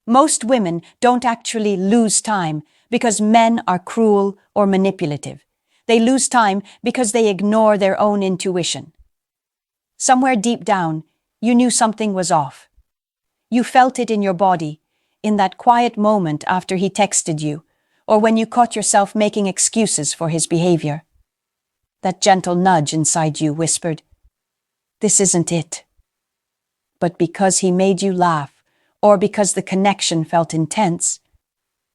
Most women don't actually lose time because men are cruel or manipulative. They lose time because they ignore their own intuition. Somewhere deep down, you knew something was off. You felt it in your body, in that quiet moment after he texted you, or when you caught yourself making excuses for his behavior. That gentle nudge inside you whispered, "This isn't it." But because he made you laugh, or because the connection felt intense,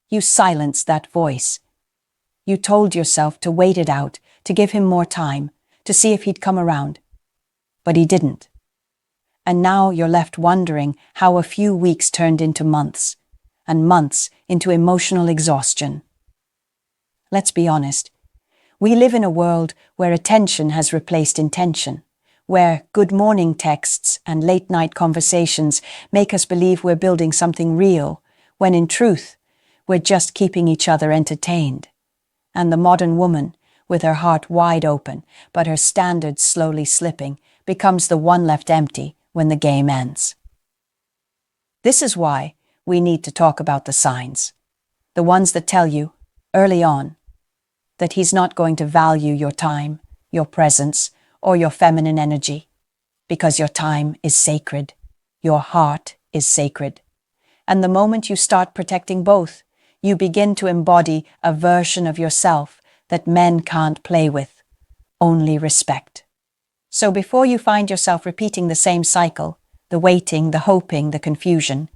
you silenced that voice. You told yourself to wait it out, to give him more time, to see if he'd come around. But he didn't. And now you're left wondering how a few weeks turned into months, and months into emotional exhaustion. Let's be honest. We live in a world where attention has replaced intention, where good morning texts and late night conversations make us believe we're building something real, when in truth, we're just keeping each other entertained. And the modern woman, with her heart wide open, but her standards slowly slipping, becomes the one left empty when the game ends. This is why we need to talk about the signs, the ones that tell you, early on, that he's not going to value your time, your presence, or your feminine energy, because your time is sacred, your heart is sacred. And the moment you start protecting both, you begin to embody a version of yourself that men can't play with, only respect. So before you find yourself repeating the same cycle, the waiting, the hoping, the confusion,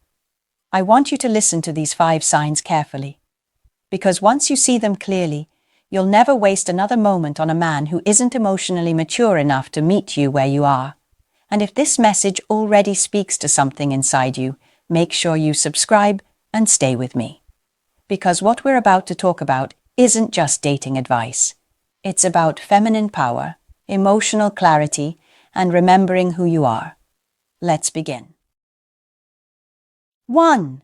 I want you to listen to these 5 signs carefully. Because once you see them clearly, you'll never waste another moment on a man who isn't emotionally mature enough to meet you where you are. And if this message already speaks to something inside you, make sure you subscribe and stay with me. Because what we're about to talk about isn't just dating advice. It's about feminine power, emotional clarity, and remembering who you are. Let's begin. 1.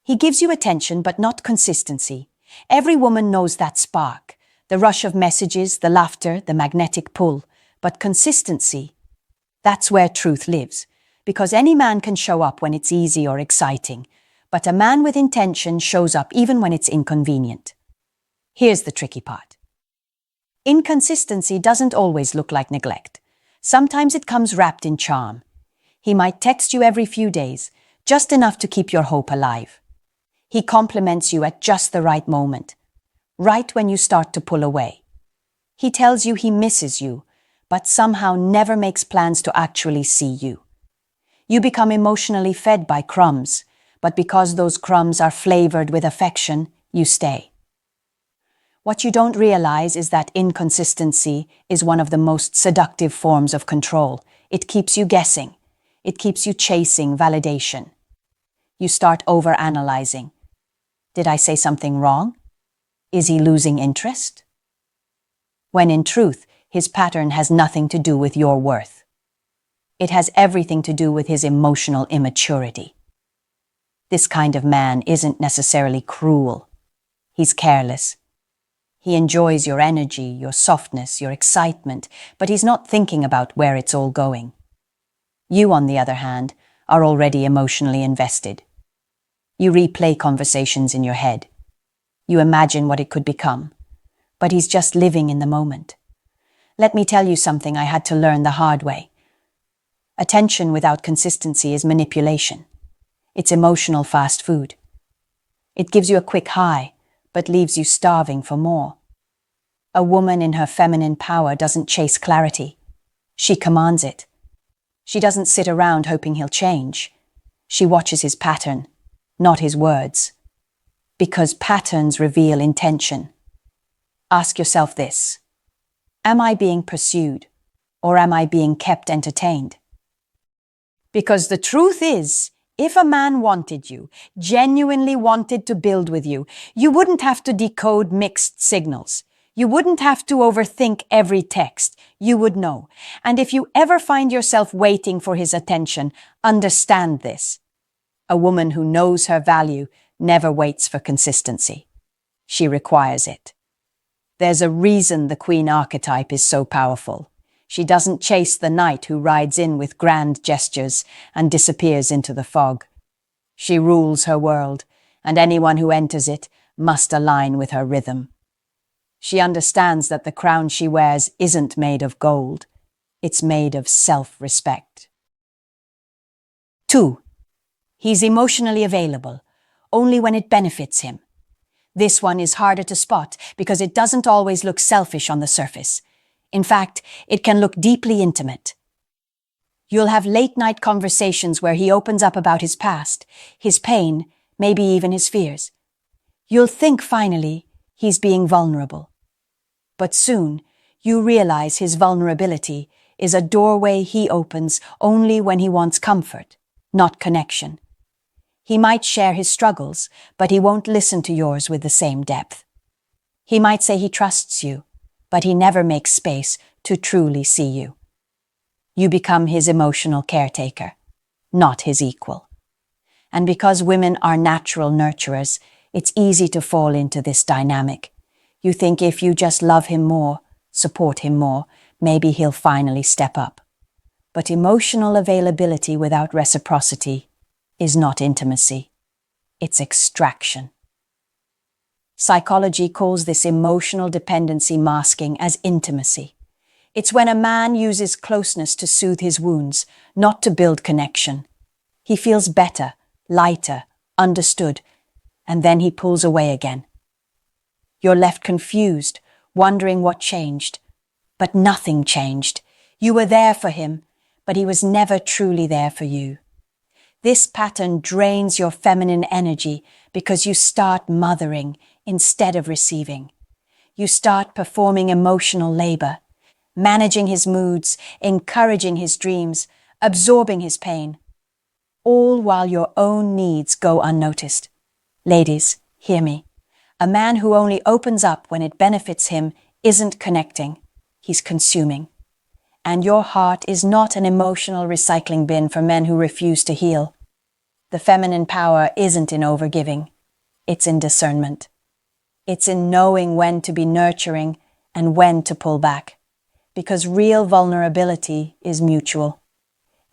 He gives you attention but not consistency. Every woman knows that spark. The rush of messages, the laughter, the magnetic pull. But consistency, that's where truth lives. Because any man can show up when it's easy or exciting, but a man with intention shows up even when it's inconvenient. Here's the tricky part. Inconsistency doesn't always look like neglect. Sometimes it comes wrapped in charm. He might text you every few days, just enough to keep your hope alive. He compliments you at just the right moment, right when you start to pull away. He tells you he misses you, but somehow never makes plans to actually see you. You become emotionally fed by crumbs, but because those crumbs are flavored with affection, you stay. What you don't realize is that inconsistency is one of the most seductive forms of control. It keeps you guessing. It keeps you chasing validation. You start overanalyzing. Did I say something wrong? Is he losing interest? When in truth, his pattern has nothing to do with your worth. It has everything to do with his emotional immaturity. This kind of man isn't necessarily cruel. He's careless. He enjoys your energy, your softness, your excitement, but he's not thinking about where it's all going. You, on the other hand, are already emotionally invested. You replay conversations in your head. You imagine what it could become. But he's just living in the moment. Let me tell you something I had to learn the hard way. Attention without consistency is manipulation. It's emotional fast food. It gives you a quick high, but leaves you starving for more. A woman in her feminine power doesn't chase clarity. She commands it. She doesn't sit around hoping he'll change. She watches his pattern, not his words. Because patterns reveal intention. Ask yourself this: am I being pursued, or am I being kept entertained? Because the truth is, if a man wanted you, genuinely wanted to build with you, you wouldn't have to decode mixed signals. You wouldn't have to overthink every text. You would know. And if you ever find yourself waiting for his attention, understand this. A woman who knows her value never waits for consistency. She requires it. There's a reason the queen archetype is so powerful. She doesn't chase the knight who rides in with grand gestures and disappears into the fog. She rules her world, and anyone who enters it must align with her rhythm. She understands that the crown she wears isn't made of gold. It's made of self-respect. 2. He's emotionally available, only when it benefits him. This one is harder to spot because it doesn't always look selfish on the surface. In fact, it can look deeply intimate. You'll have late-night conversations where he opens up about his past, his pain, maybe even his fears. You'll think finally he's being vulnerable. But soon, you realize his vulnerability is a doorway he opens only when he wants comfort, not connection. He might share his struggles, but he won't listen to yours with the same depth. He might say he trusts you, but he never makes space to truly see you. You become his emotional caretaker, not his equal. And because women are natural nurturers, it's easy to fall into this dynamic. You think if you just love him more, support him more, maybe he'll finally step up. But emotional availability without reciprocity is not intimacy. It's extraction. Psychology calls this emotional dependency masking as intimacy. It's when a man uses closeness to soothe his wounds, not to build connection. He feels better, lighter, understood, and then he pulls away again. You're left confused, wondering what changed. But nothing changed. You were there for him, but he was never truly there for you. This pattern drains your feminine energy because you start mothering instead of receiving. You start performing emotional labor, managing his moods, encouraging his dreams, absorbing his pain, all while your own needs go unnoticed. Ladies, hear me. A man who only opens up when it benefits him isn't connecting, he's consuming. And your heart is not an emotional recycling bin for men who refuse to heal. The feminine power isn't in overgiving, it's in discernment. It's in knowing when to be nurturing and when to pull back. Because real vulnerability is mutual.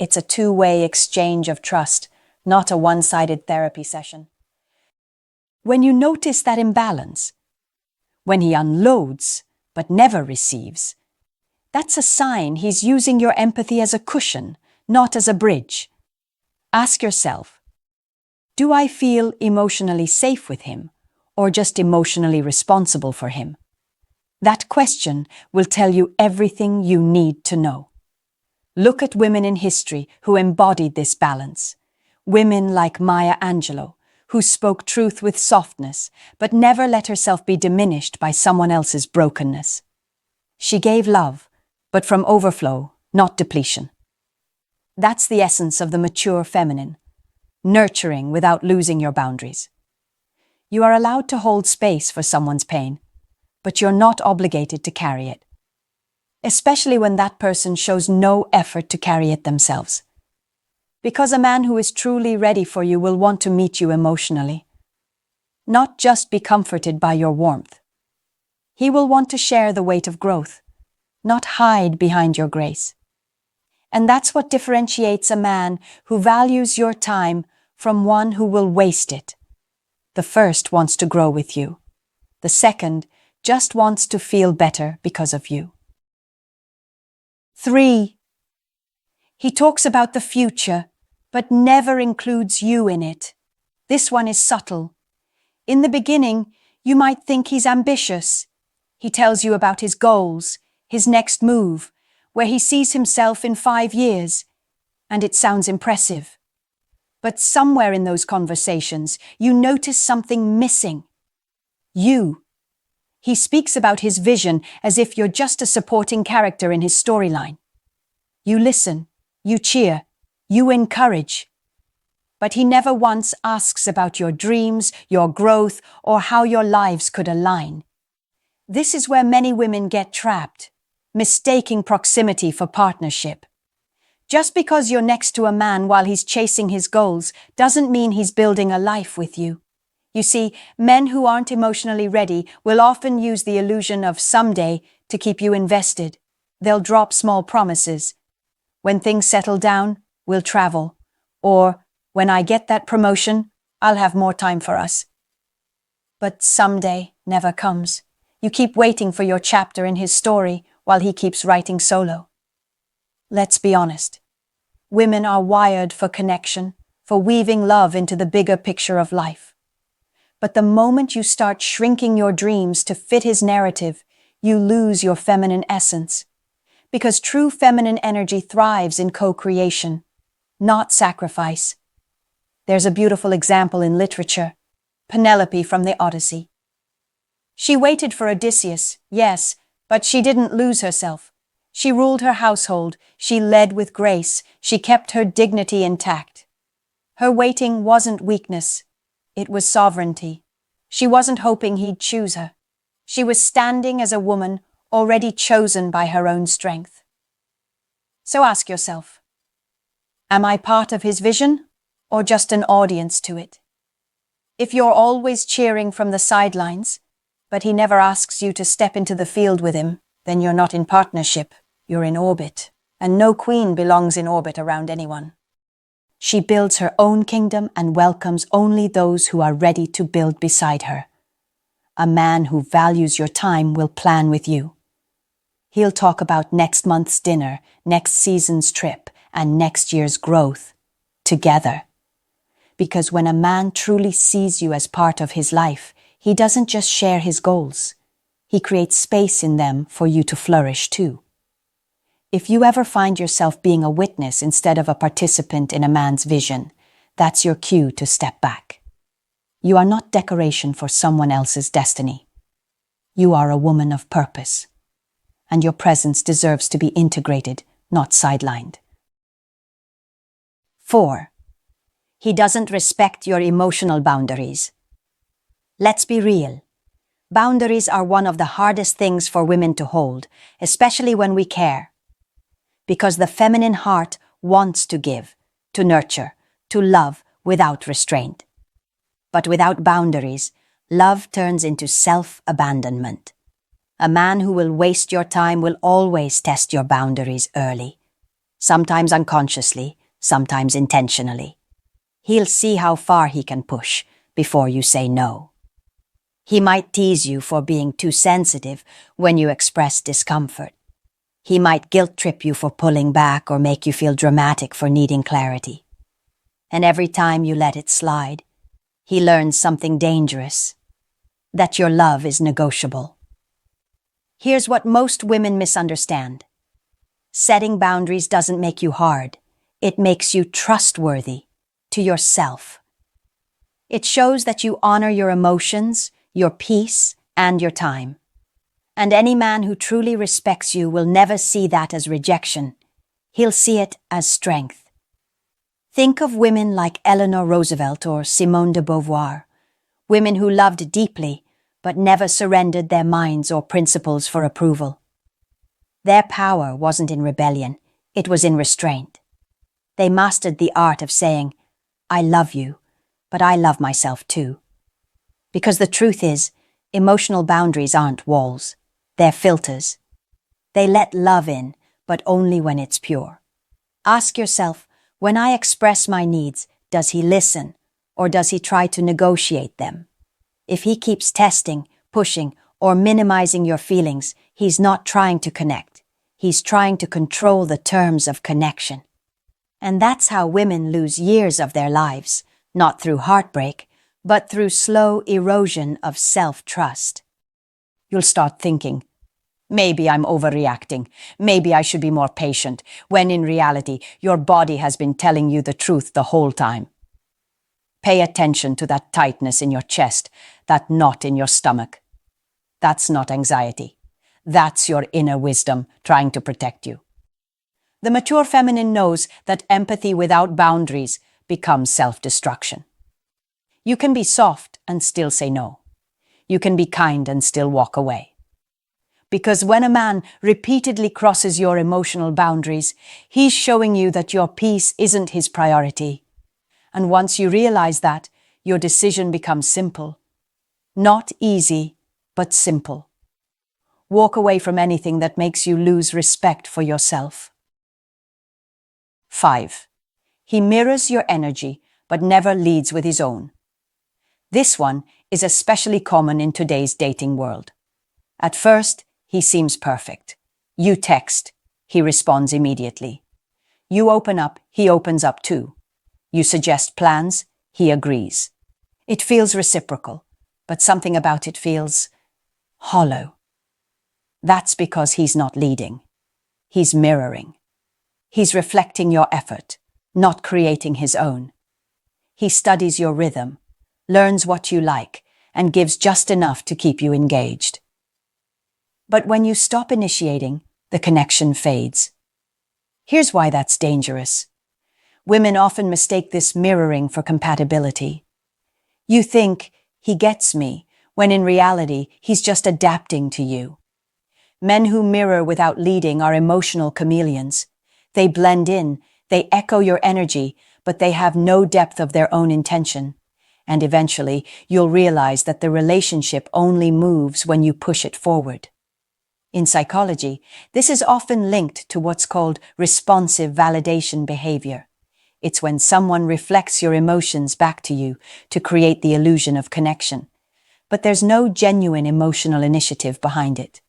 It's a two-way exchange of trust, not a one-sided therapy session. When you notice that imbalance, when he unloads but never receives, that's a sign he's using your empathy as a cushion, not as a bridge. Ask yourself, do I feel emotionally safe with him, or just emotionally responsible for him? That question will tell you everything you need to know. Look at women in history who embodied this balance. Women like Maya Angelou, who spoke truth with softness, but never let herself be diminished by someone else's brokenness. She gave love, but from overflow, not depletion. That's the essence of the mature feminine, nurturing without losing your boundaries. You are allowed to hold space for someone's pain, but you're not obligated to carry it, especially when that person shows no effort to carry it themselves. Because a man who is truly ready for you will want to meet you emotionally, not just be comforted by your warmth. He will want to share the weight of growth, not hide behind your grace. And that's what differentiates a man who values your time from one who will waste it. The first wants to grow with you. The second just wants to feel better because of you. 3. He talks about the future, but never includes you in it. This one is subtle. In the beginning, you might think he's ambitious. He tells you about his goals, his next move, where he sees himself in 5 years, and it sounds impressive. But somewhere in those conversations, you notice something missing. You. He speaks about his vision as if you're just a supporting character in his storyline. You listen, you cheer, you encourage. But he never once asks about your dreams, your growth, or how your lives could align. This is where many women get trapped, mistaking proximity for partnership. Just because you're next to a man while he's chasing his goals doesn't mean he's building a life with you. You see, men who aren't emotionally ready will often use the illusion of someday to keep you invested. They'll drop small promises. When things settle down, we'll travel. Or, When I get that promotion, I'll have more time for us. But someday never comes. You keep waiting for your chapter in his story while he keeps writing solo. Let's be honest. Women are wired for connection, for weaving love into the bigger picture of life. But the moment you start shrinking your dreams to fit his narrative, you lose your feminine essence. Because true feminine energy thrives in co-creation, not sacrifice. There's a beautiful example in literature, Penelope from the Odyssey. She waited for Odysseus, yes, but she didn't lose herself. She ruled her household, she led with grace, she kept her dignity intact. Her waiting wasn't weakness, it was sovereignty. She wasn't hoping he'd choose her. She was standing as a woman already chosen by her own strength. So ask yourself, am I part of his vision or just an audience to it? If you're always cheering from the sidelines, but he never asks you to step into the field with him, then you're not in partnership, you're in orbit. And no queen belongs in orbit around anyone. She builds her own kingdom and welcomes only those who are ready to build beside her. A man who values your time will plan with you. He'll talk about next month's dinner, next season's trip, and next year's growth together. Because when a man truly sees you as part of his life, he doesn't just share his goals. He creates space in them for you to flourish too. If you ever find yourself being a witness instead of a participant in a man's vision, that's your cue to step back. You are not decoration for someone else's destiny. You are a woman of purpose, and your presence deserves to be integrated, not sidelined. 4. He doesn't respect your emotional boundaries. Let's be real. Boundaries are one of the hardest things for women to hold, especially when we care. Because the feminine heart wants to give, to nurture, to love without restraint. But without boundaries, love turns into self-abandonment. A man who will waste your time will always test your boundaries early, sometimes unconsciously, sometimes intentionally. He'll see how far he can push before you say no. He might tease you for being too sensitive when you express discomfort. He might guilt-trip you for pulling back or make you feel dramatic for needing clarity. And every time you let it slide, he learns something dangerous, that your love is negotiable. Here's what most women misunderstand. Setting boundaries doesn't make you hard. It makes you trustworthy to yourself. It shows that you honor your emotions, your peace, and your time. And any man who truly respects you will never see that as rejection. He'll see it as strength. Think of women like Eleanor Roosevelt or Simone de Beauvoir, women who loved deeply but never surrendered their minds or principles for approval. Their power wasn't in rebellion, it was in restraint. They mastered the art of saying, "I love you, but I love myself too." Because the truth is, emotional boundaries aren't walls. They're filters. They let love in, but only when it's pure. Ask yourself, when I express my needs, does he listen, or does he try to negotiate them? If he keeps testing, pushing, or minimizing your feelings, he's not trying to connect. He's trying to control the terms of connection. And that's how women lose years of their lives, not through heartbreak, but through slow erosion of self-trust. You'll start thinking, maybe I'm overreacting, maybe I should be more patient, when in reality, your body has been telling you the truth the whole time. Pay attention to that tightness in your chest, that knot in your stomach. That's not anxiety. That's your inner wisdom trying to protect you. The mature feminine knows that empathy without boundaries becomes self-destruction. You can be soft and still say no. You can be kind and still walk away. Because when a man repeatedly crosses your emotional boundaries, he's showing you that your peace isn't his priority. And once you realize that, your decision becomes simple. Not easy, but simple. Walk away from anything that makes you lose respect for yourself. 5. He mirrors your energy, but never leads with his own. This one is especially common in today's dating world. At first, he seems perfect. You text, he responds immediately. You open up, he opens up too. You suggest plans, he agrees. It feels reciprocal, but something about it feels hollow. That's because he's not leading. He's mirroring. He's reflecting your effort, not creating his own. He studies your rhythm, learns what you like, and gives just enough to keep you engaged. But when you stop initiating, the connection fades. Here's why that's dangerous. Women often mistake this mirroring for compatibility. You think, he gets me, when in reality, he's just adapting to you. Men who mirror without leading are emotional chameleons. They blend in, they echo your energy, but they have no depth of their own intention. And eventually, you'll realize that the relationship only moves when you push it forward. In psychology, this is often linked to what's called responsive validation behavior. It's when someone reflects your emotions back to you to create the illusion of connection. But there's no genuine emotional initiative behind it.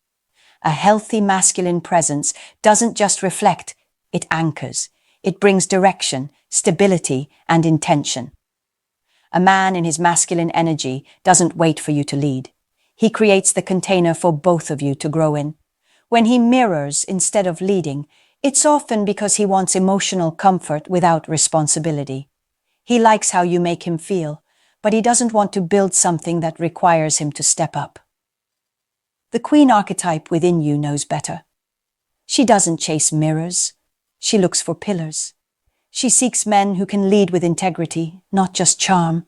A healthy masculine presence doesn't just reflect, it anchors. It brings direction, stability, and intention. A man in his masculine energy doesn't wait for you to lead. He creates the container for both of you to grow in. When he mirrors instead of leading, it's often because he wants emotional comfort without responsibility. He likes how you make him feel, but he doesn't want to build something that requires him to step up. The queen archetype within you knows better. She doesn't chase mirrors. She looks for pillars. She seeks men who can lead with integrity, not just charm.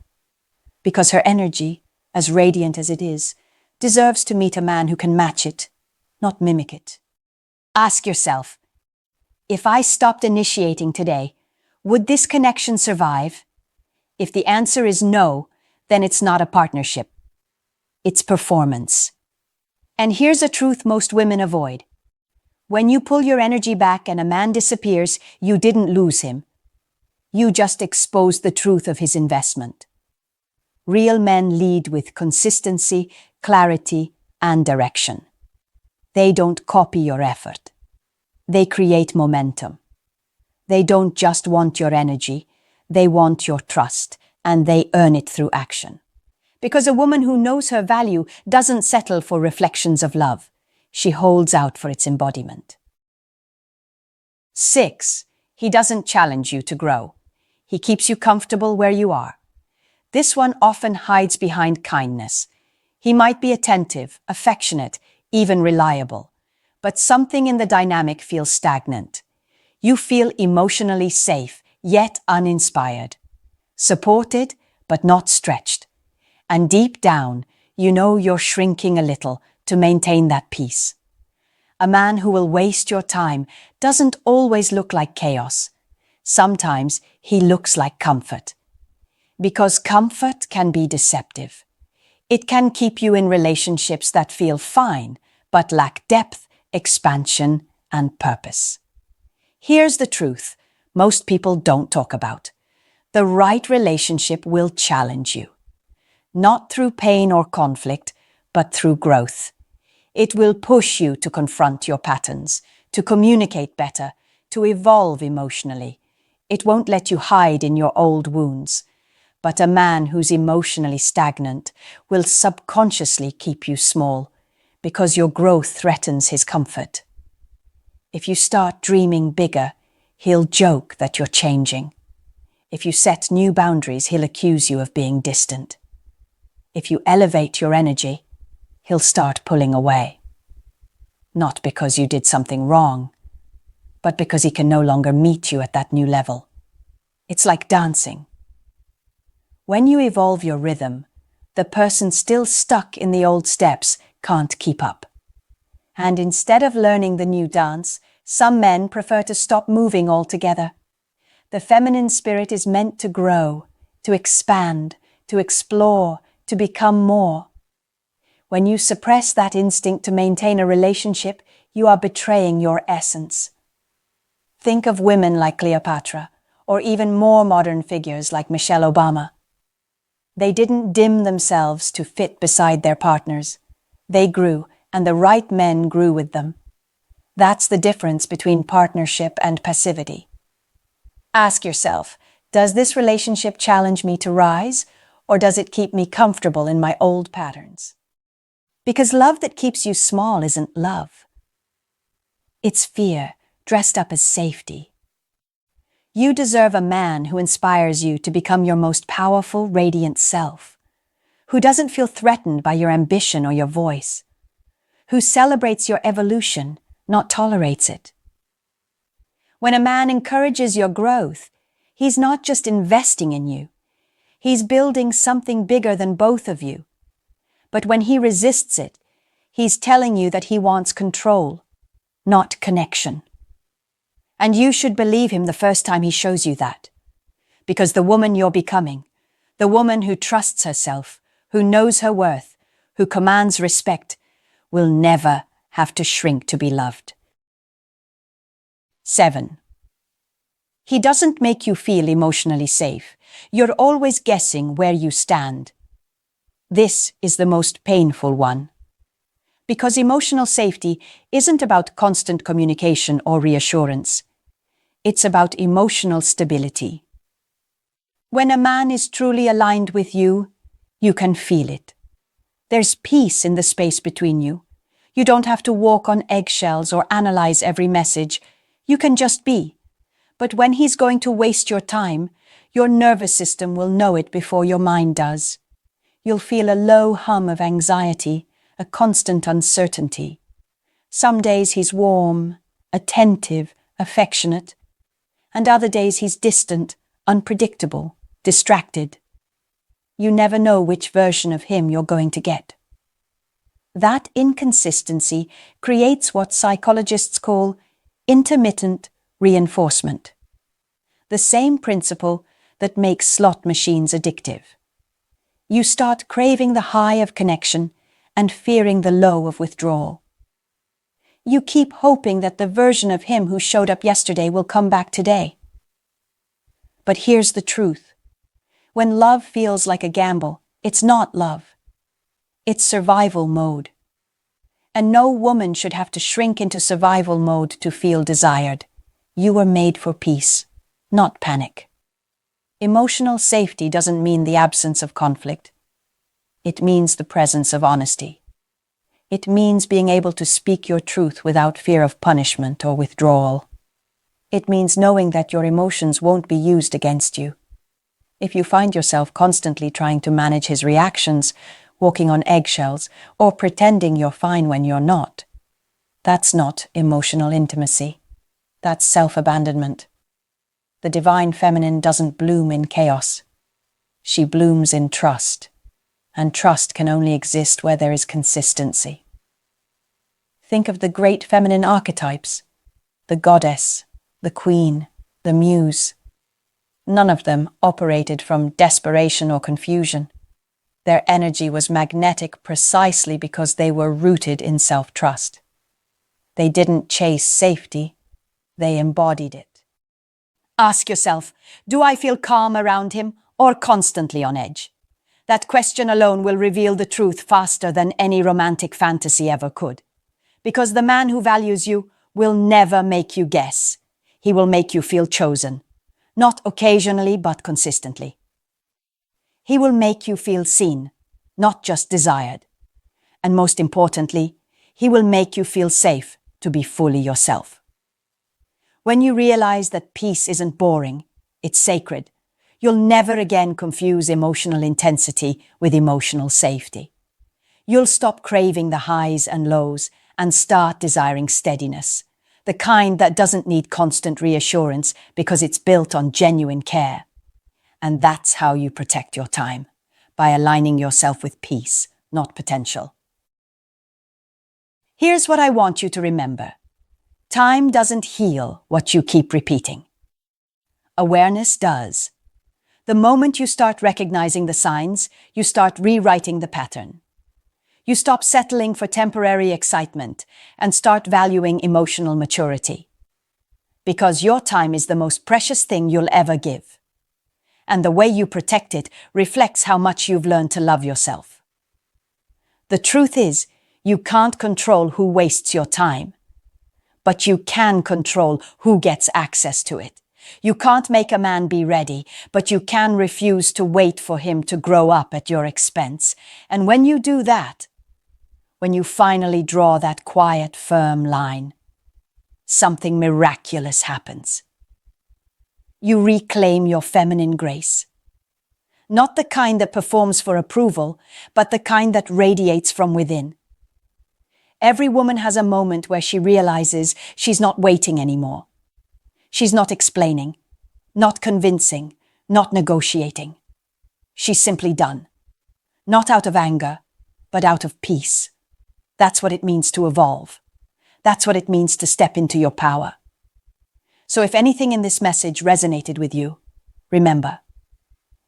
Because her energy, as radiant as it is, deserves to meet a man who can match it, not mimic it. Ask yourself, if I stopped initiating today, would this connection survive? If the answer is no, then it's not a partnership. It's performance. And here's a truth most women avoid. When you pull your energy back and a man disappears, you didn't lose him. You just exposed the truth of his investment. Real men lead with consistency, clarity, and direction. They don't copy your effort. They create momentum. They don't just want your energy, they want your trust, and they earn it through action. Because a woman who knows her value doesn't settle for reflections of love. She holds out for its embodiment. 6. He doesn't challenge you to grow. He keeps you comfortable where you are. This one often hides behind kindness. He might be attentive, affectionate, even reliable. But something in the dynamic feels stagnant. You feel emotionally safe, yet uninspired. Supported, but not stretched. And deep down, you know you're shrinking a little to maintain that peace. A man who will waste your time doesn't always look like chaos. Sometimes he looks like comfort. Because comfort can be deceptive. It can keep you in relationships that feel fine, but lack depth, expansion, and purpose. Here's the truth most people don't talk about. The right relationship will challenge you. Not through pain or conflict, but through growth. It will push you to confront your patterns, to communicate better, to evolve emotionally. It won't let you hide in your old wounds. But a man who's emotionally stagnant will subconsciously keep you small, because your growth threatens his comfort. If you start dreaming bigger, he'll joke that you're changing. If you set new boundaries, he'll accuse you of being distant. If you elevate your energy, he'll start pulling away. Not because you did something wrong, but because he can no longer meet you at that new level. It's like dancing. When you evolve your rhythm, the person still stuck in the old steps can't keep up. And instead of learning the new dance, some men prefer to stop moving altogether. The feminine spirit is meant to grow, to expand, to explore, to become more. When you suppress that instinct to maintain a relationship, you are betraying your essence. Think of women like Cleopatra, or even more modern figures like Michelle Obama. They didn't dim themselves to fit beside their partners. They grew, and the right men grew with them. That's the difference between partnership and passivity. Ask yourself, does this relationship challenge me to rise, or does it keep me comfortable in my old patterns? Because love that keeps you small isn't love. It's fear, dressed up as safety. You deserve a man who inspires you to become your most powerful, radiant self, who doesn't feel threatened by your ambition or your voice, who celebrates your evolution, not tolerates it. When a man encourages your growth, he's not just investing in you, he's building something bigger than both of you. But when he resists it, he's telling you that he wants control, not connection. And you should believe him the first time he shows you that. Because the woman you're becoming, the woman who trusts herself, who knows her worth, who commands respect, will never have to shrink to be loved. 7. He doesn't make you feel emotionally safe. You're always guessing where you stand. This is the most painful one. Because emotional safety isn't about constant communication or reassurance. It's about emotional stability. When a man is truly aligned with you, you can feel it. There's peace in the space between you. You don't have to walk on eggshells or analyze every message. You can just be. But when he's going to waste your time, your nervous system will know it before your mind does. You'll feel a low hum of anxiety, a constant uncertainty. Some days he's warm, attentive, affectionate, and other days he's distant, unpredictable, distracted. You never know which version of him you're going to get. That inconsistency creates what psychologists call intermittent reinforcement. The same principle that makes slot machines addictive. You start craving the high of connection and fearing the low of withdrawal. You keep hoping that the version of him who showed up yesterday will come back today. But here's the truth. When love feels like a gamble, it's not love. It's survival mode. And no woman should have to shrink into survival mode to feel desired. You were made for peace, not panic. Emotional safety doesn't mean the absence of conflict. It means the presence of honesty. It means being able to speak your truth without fear of punishment or withdrawal. It means knowing that your emotions won't be used against you. If you find yourself constantly trying to manage his reactions, walking on eggshells, or pretending you're fine when you're not, that's not emotional intimacy. That's self-abandonment. The divine feminine doesn't bloom in chaos. She blooms in trust. And trust can only exist where there is consistency. Think of the great feminine archetypes, the goddess, the queen, the muse. None of them operated from desperation or confusion. Their energy was magnetic precisely because they were rooted in self-trust. They didn't chase safety, they embodied it. Ask yourself, do I feel calm around him or constantly on edge? That question alone will reveal the truth faster than any romantic fantasy ever could. Because the man who values you will never make you guess. He will make you feel chosen. Not occasionally, but consistently. He will make you feel seen, not just desired. And most importantly, he will make you feel safe to be fully yourself. When you realize that peace isn't boring, it's sacred, you'll never again confuse emotional intensity with emotional safety. You'll stop craving the highs and lows and start desiring steadiness, the kind that doesn't need constant reassurance because it's built on genuine care. And that's how you protect your time, by aligning yourself with peace, not potential. Here's what I want you to remember. Time doesn't heal what you keep repeating. Awareness does. The moment you start recognizing the signs, you start rewriting the pattern. You stop settling for temporary excitement and start valuing emotional maturity. Because your time is the most precious thing you'll ever give. And the way you protect it reflects how much you've learned to love yourself. The truth is, you can't control who wastes your time. But you can control who gets access to it. You can't make a man be ready, but you can refuse to wait for him to grow up at your expense. And when you do that, when you finally draw that quiet, firm line, something miraculous happens. You reclaim your feminine grace. Not the kind that performs for approval, but the kind that radiates from within. Every woman has a moment where she realizes she's not waiting anymore. She's not explaining, not convincing, not negotiating. She's simply done. Not out of anger, but out of peace. That's what it means to evolve. That's what it means to step into your power. So if anything in this message resonated with you, remember,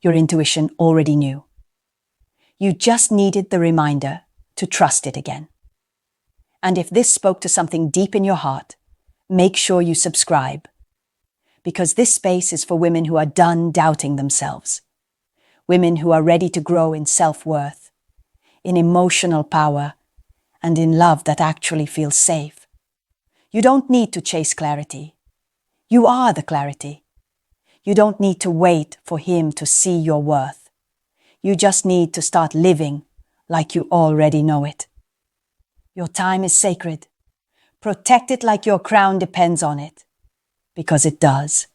your intuition already knew. You just needed the reminder to trust it again. And if this spoke to something deep in your heart, make sure you subscribe. Because this space is for women who are done doubting themselves. Women who are ready to grow in self-worth, in emotional power, and in love that actually feels safe. You don't need to chase clarity. You are the clarity. You don't need to wait for him to see your worth. You just need to start living like you already know it. Your time is sacred. Protect it like your crown depends on it. Because it does.